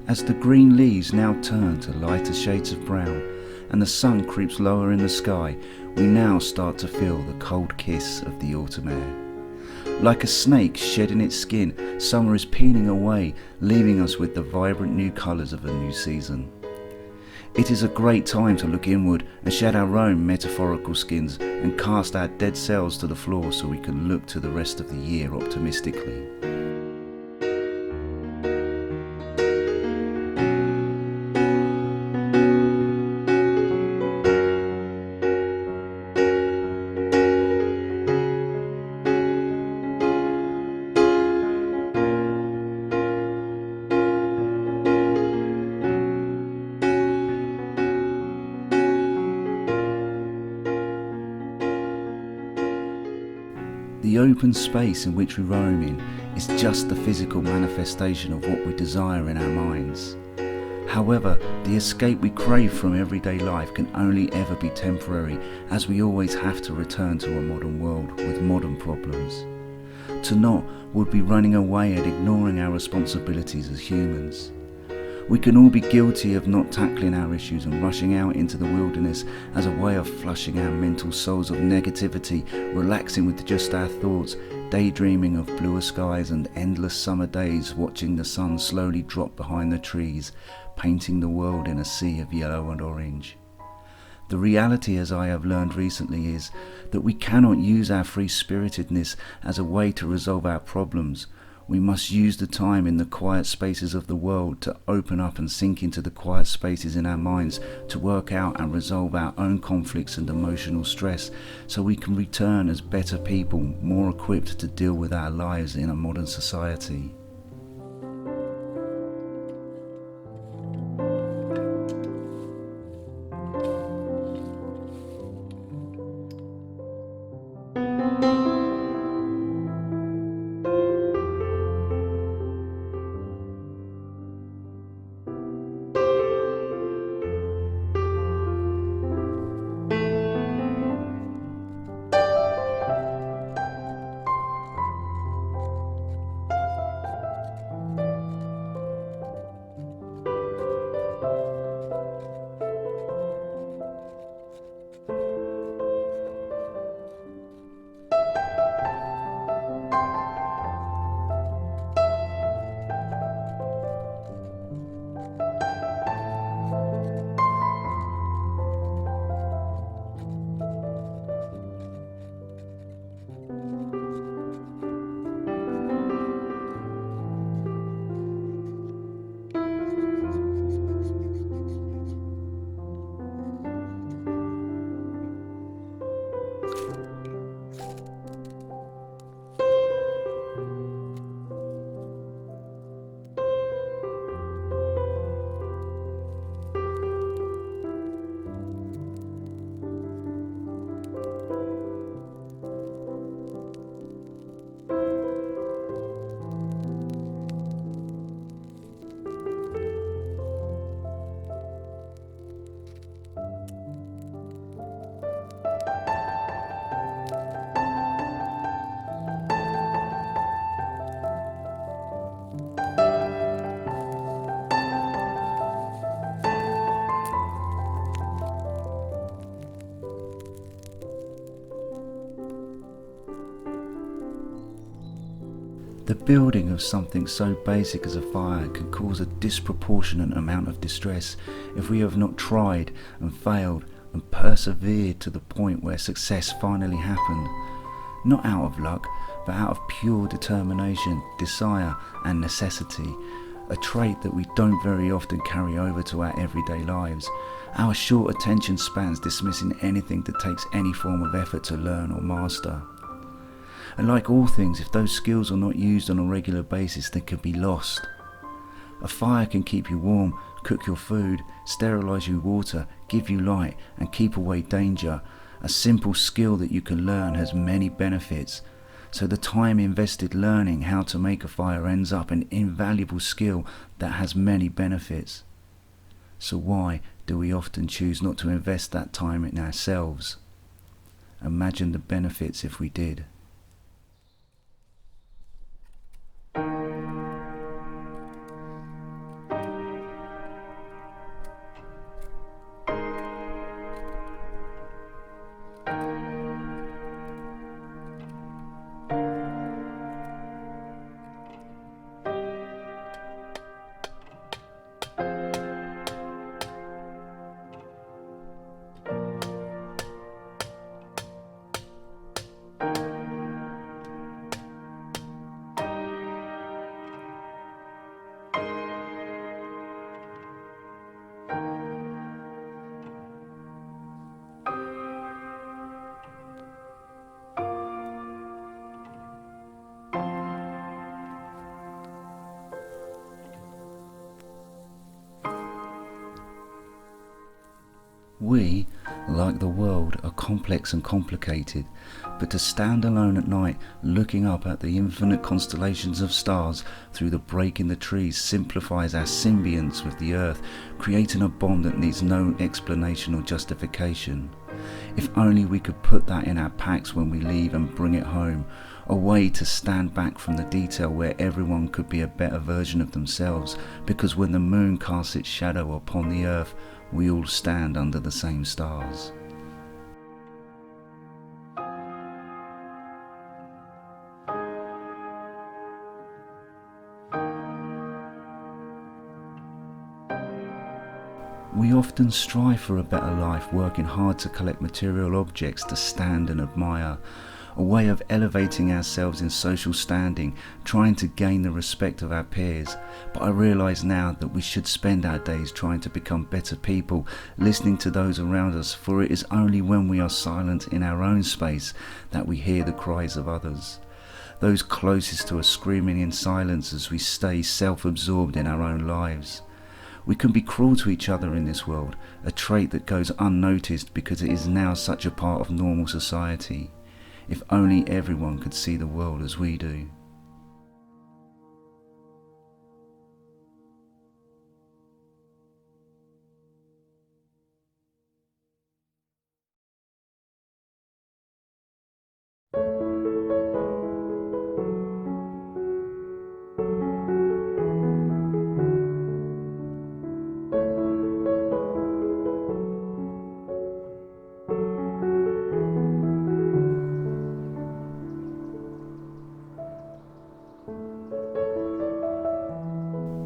As the green leaves now turn to lighter shades of brown and the sun creeps lower in the sky, we now start to feel the cold kiss of the autumn air. Like a snake shedding its skin, summer is peeling away, leaving us with the vibrant new colours of a new season. It is a great time to look inward and shed our own metaphorical skins and cast our dead selves to the floor so we can look to the rest of the year optimistically. The open space in which we roam in is just the physical manifestation of what we desire in our minds. However, the escape we crave from everyday life can only ever be temporary, as we always have to return to a modern world with modern problems. To not would be running away and ignoring our responsibilities as humans. We can all be guilty of not tackling our issues and rushing out into the wilderness as a way of flushing our mental souls of negativity, relaxing with just our thoughts, daydreaming of bluer skies and endless summer days, watching the sun slowly drop behind the trees, painting the world in a sea of yellow and orange. The reality, as I have learned recently, is that we cannot use our free-spiritedness as a way to resolve our problems. We must use the time in the quiet spaces of the world to open up and sink into the quiet spaces in our minds to work out and resolve our own conflicts and emotional stress so we can return as better people, more equipped to deal with our lives in a modern society. The building of something so basic as a fire can cause a disproportionate amount of distress if we have not tried and failed and persevered to the point where success finally happened. Not out of luck, but out of pure determination, desire and necessity, a trait that we don't very often carry over to our everyday lives. Our short attention spans dismissing anything that takes any form of effort to learn or master. And like all things, if those skills are not used on a regular basis, they can be lost. A fire can keep you warm, cook your food, sterilise your water, give you light and keep away danger. A simple skill that you can learn has many benefits. So the time invested learning how to make a fire ends up an invaluable skill that has many benefits. So why do we often choose not to invest that time in ourselves? Imagine the benefits if we did. We, like the world, are complex and complicated, but to stand alone at night looking up at the infinite constellations of stars through the break in the trees simplifies our symbionts with the earth, creating a bond that needs no explanation or justification. If only we could put that in our packs when we leave and bring it home, a way to stand back from the detail where everyone could be a better version of themselves, because when the moon casts its shadow upon the earth, we all stand under the same stars. We often strive for a better life, working hard to collect material objects to stand and admire, a way of elevating ourselves in social standing, trying to gain the respect of our peers. But I realise now that we should spend our days trying to become better people, listening to those around us, for it is only when we are silent in our own space that we hear the cries of others. Those closest to us screaming in silence as we stay self-absorbed in our own lives. We can be cruel to each other in this world, a trait that goes unnoticed because it is now such a part of normal society. If only everyone could see the world as we do.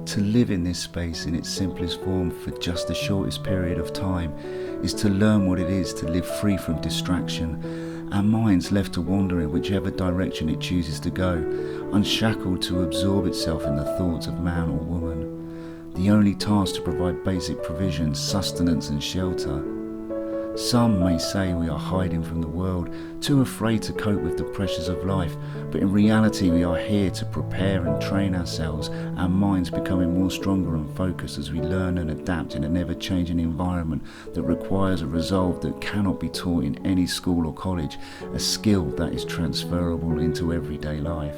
To live in this space in its simplest form for just the shortest period of time is to learn what it is to live free from distraction, our minds left to wander in whichever direction it chooses to go, unshackled to absorb itself in the thoughts of man or woman. The only task to provide basic provisions, sustenance and shelter. Some may say we are hiding from the world, too afraid to cope with the pressures of life, but in reality we are here to prepare and train ourselves, our minds becoming more stronger and focused as we learn and adapt in an ever-changing environment that requires a resolve that cannot be taught in any school or college, a skill that is transferable into everyday life.